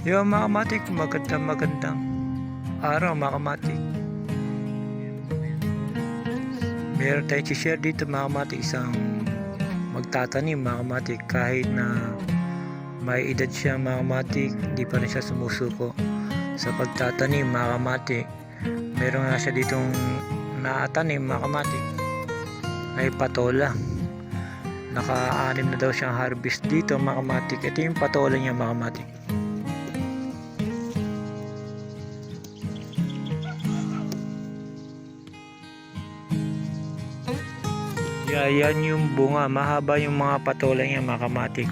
Yung mga kamatik, magandang araw mga kamatik. Meron tayong share dito mga kamatik, isang magtatanim mga kamatik. Kahit na may edad siya mga kamatik, hindi pa rin siya sumusuko sa pagtatanim mga kamatik. Meron nga siya ditong naatanim mga kamatik, ay patola. Naka-anim na daw siyang harvest dito mga kamatik. Ito yung patola niya mga kamatik. Yan yung bunga, mahaba yung mga patola niya mga kamatik.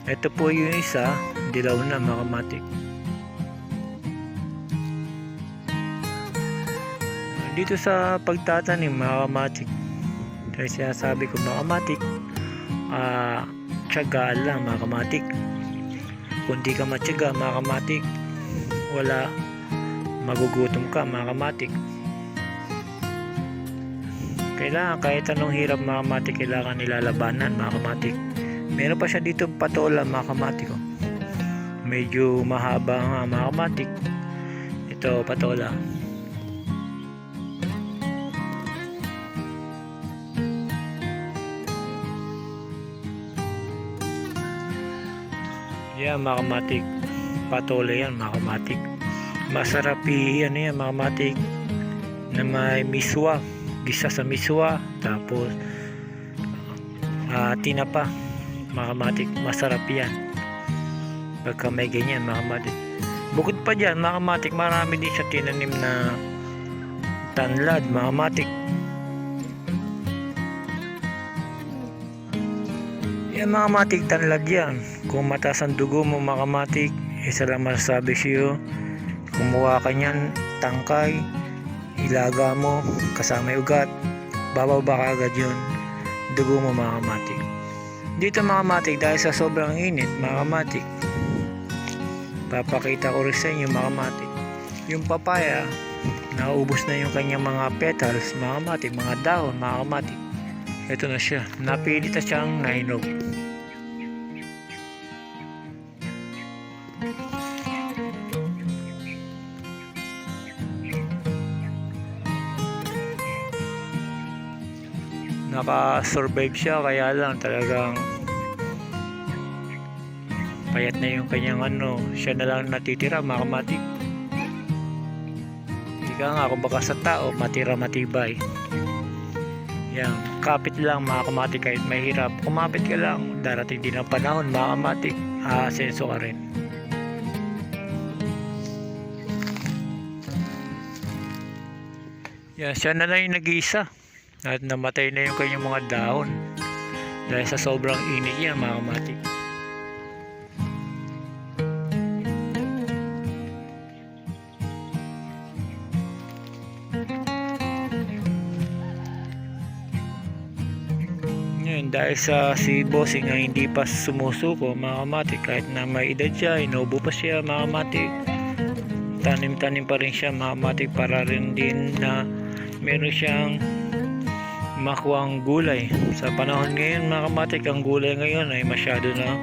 Ito po yung isa, dilaw na mga kamatik. Dito sa pagtatanim mga kamatik, kaya sinasabi ko mga kamatik, tiyagaan lang mga kamatik. Kung di ka matyaga mga kamatik, wala, magugutom ka mga kamatik. Kailangan kahit anong hirap mga kamatik, kailangan nilalabanan mga kamatik. Meron pa siya dito patola mga kamatik, oh. Medyo mahaba nga mga kamatik. Ito patola. Yan mga kamatik, patola yan mga kamatik. Masarap yan mga kamatik, na may miswa, gisa sa miswa, tapos tinapa mga kamatik. Masarap yan pagka may ganyan mga kamatik. Bukod pa dyan mga kamatik, marami din siya tinanim na tanlad mga kamatik. Yan mga kamatik, tanlad yan. Kung mataas ang dugo mo mga kamatik, isa lang masasabi siyo, kumuha ka nyan, tangkay, ilaga mo kasama yung ugat, bababa ka agad yun dugo mo mga kamatik. Dito mga kamatik, dahil sa sobrang init mga kamatik, papakita ko rin sa inyo mga kamatik, yung papaya, naubos na yung kanyang mga petals mga kamatik, mga dahon mga kamatik. Ito na siya, napilit na siyang nahinog. Naka-survive siya, kaya lang talagang payat na yung kanyang siya na lang natitira mga kamatik. Ika nga, kung baka sa tao matira matibay. Yan, kapit lang mga kamatik, kahit mahirap, kumapit ka lang, darating din ang panahon mga kamatik, aasenso ka rin. Yan, siya na lang yung nag-iisa at namatay na yung kanyang mga dahon dahil sa sobrang init yan mga kamatik. Ngayon, dahil sa si bossing nga hindi pa sumusuko mga kamatik, kahit na may edad siya, inubo pa siya mga kamatik, tanim-tanim pa rin siya mga kamatik, para rin din na meron siyang makuha ang gulay. Sa panahon ngayon mga kamatik, ang gulay ngayon ay masyado na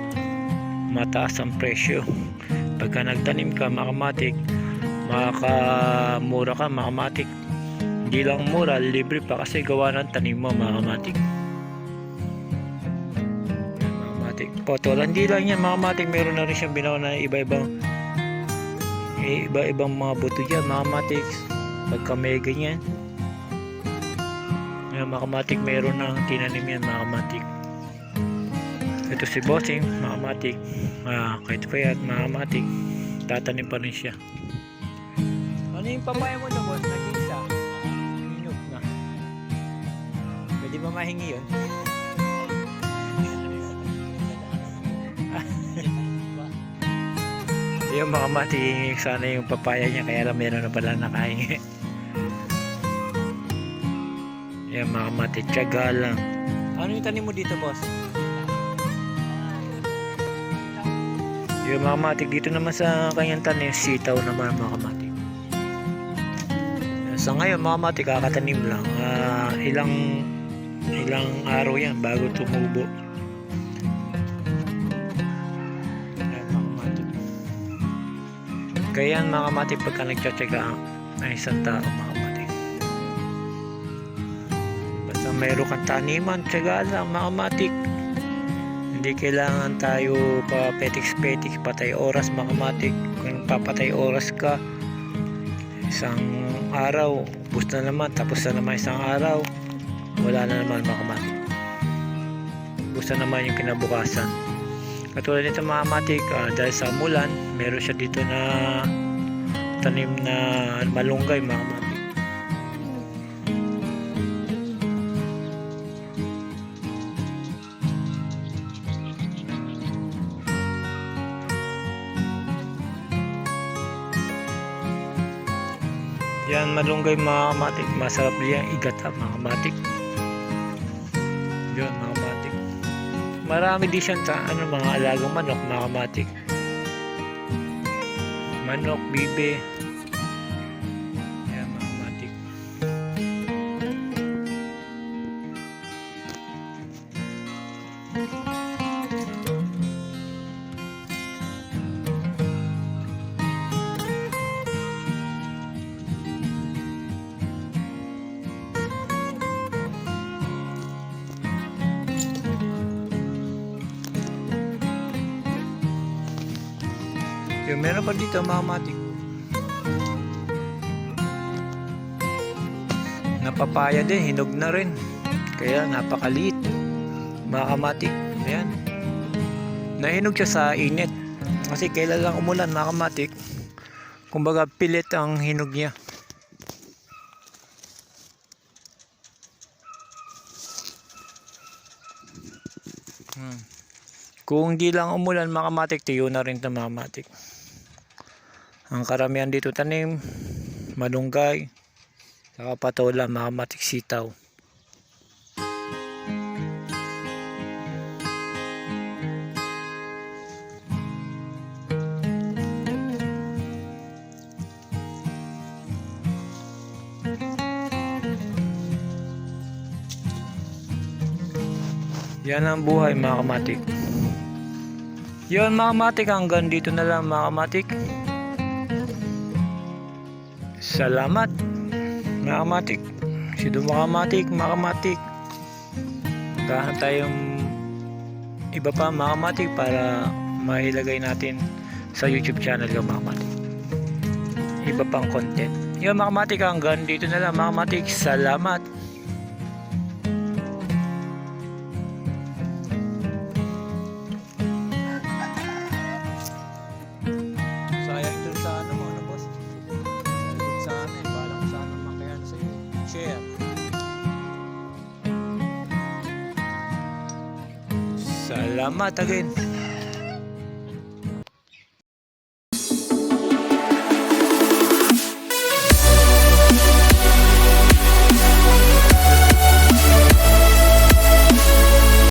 mataas ang presyo. Pagka nagtanim ka mga kamatik, makakamura ka mga kamatik. Hindi lang mura, libre pa kasi gawa ng tanim mo mga kamatik. Patola, hindi lang yan mga kamatik, meron na rin siyang binawa na iba-ibang mga buto dyan mga kamatik. Pagka may ganyan, mga kamatik, meron ng tinanim yan mga kamatik. Ito si bossing mga kamatik, kahit payat mga kamatik, tatanim pa rin siya. Ano yung papaya mo na boss? Nag-isa minute na, pwede ba mahingi yun? Yung mga kamatik, sana yung papaya niya, kaya lang meron na pala nakahingi. Yan mga kamatik, tiyaga lang. Ano yung tanim mo dito boss? Yung mga kamatik, dito naman sa kanyang tanim, sitaw naman mga kamatik. Sa ngayon mga kamatik, kakatanim lang. Ilang araw yan bago tumubo. Ayan mga kamatik. Ganyan mga kamatik pagka nagtsatsaga ang isang tao mga kamatik. Basta mayroon kang taniman, tsaga lang mga kamatik. Hindi kailangan tayo pa petiks-petiks, patay oras mga kamatik. Kung papatay oras ka, isang araw, ubos na naman, tapos na naman isang araw, wala na naman mga kamatik. Ubos na naman yung kinabukasan. Katulad nito mga kamatik, dahil sa mulan, meron siya dito na tanim na malunggay mga kamatik. Yan malunggay mga kamatik, masarap yan igata mga kamatik. Yun mga kamatik. Marami din siyang mga alagang manok mga kamatik. Manok, bibe. Yan mga kamatik. Yung meron pa dito mga kamatik. Napapaya din, hinog na rin. Kaya napakaliit mga kamatik. Ayan. Nahinog siya sa init. Kasi kailan lang umulan mga kamatik. Kumbaga pilit ang hinog niya. Kung di lang umulan mga kamatik, tiyo na rin ito mga kamatik. Ang karamihan dito tanim, malunggay, saka patola mga kamatik, sitaw. Yan ang buhay mga kamatik. Yun mga kamatik, hanggang dito na lang mga kamatik. Salamat mga kamatik. Sido mga kamatik. Maghahanap tayong iba pa mga kamatik para mailagay natin sa YouTube channel ko mga kamatik. Iba pang content. Yun mga kamatik, hanggang dito na lang mga kamatik. Salamat. Sayang dun sa ano mo, ano boss? Sayang sa ano eh, balang sa ano makayan sa'yo. Share. Salamat again.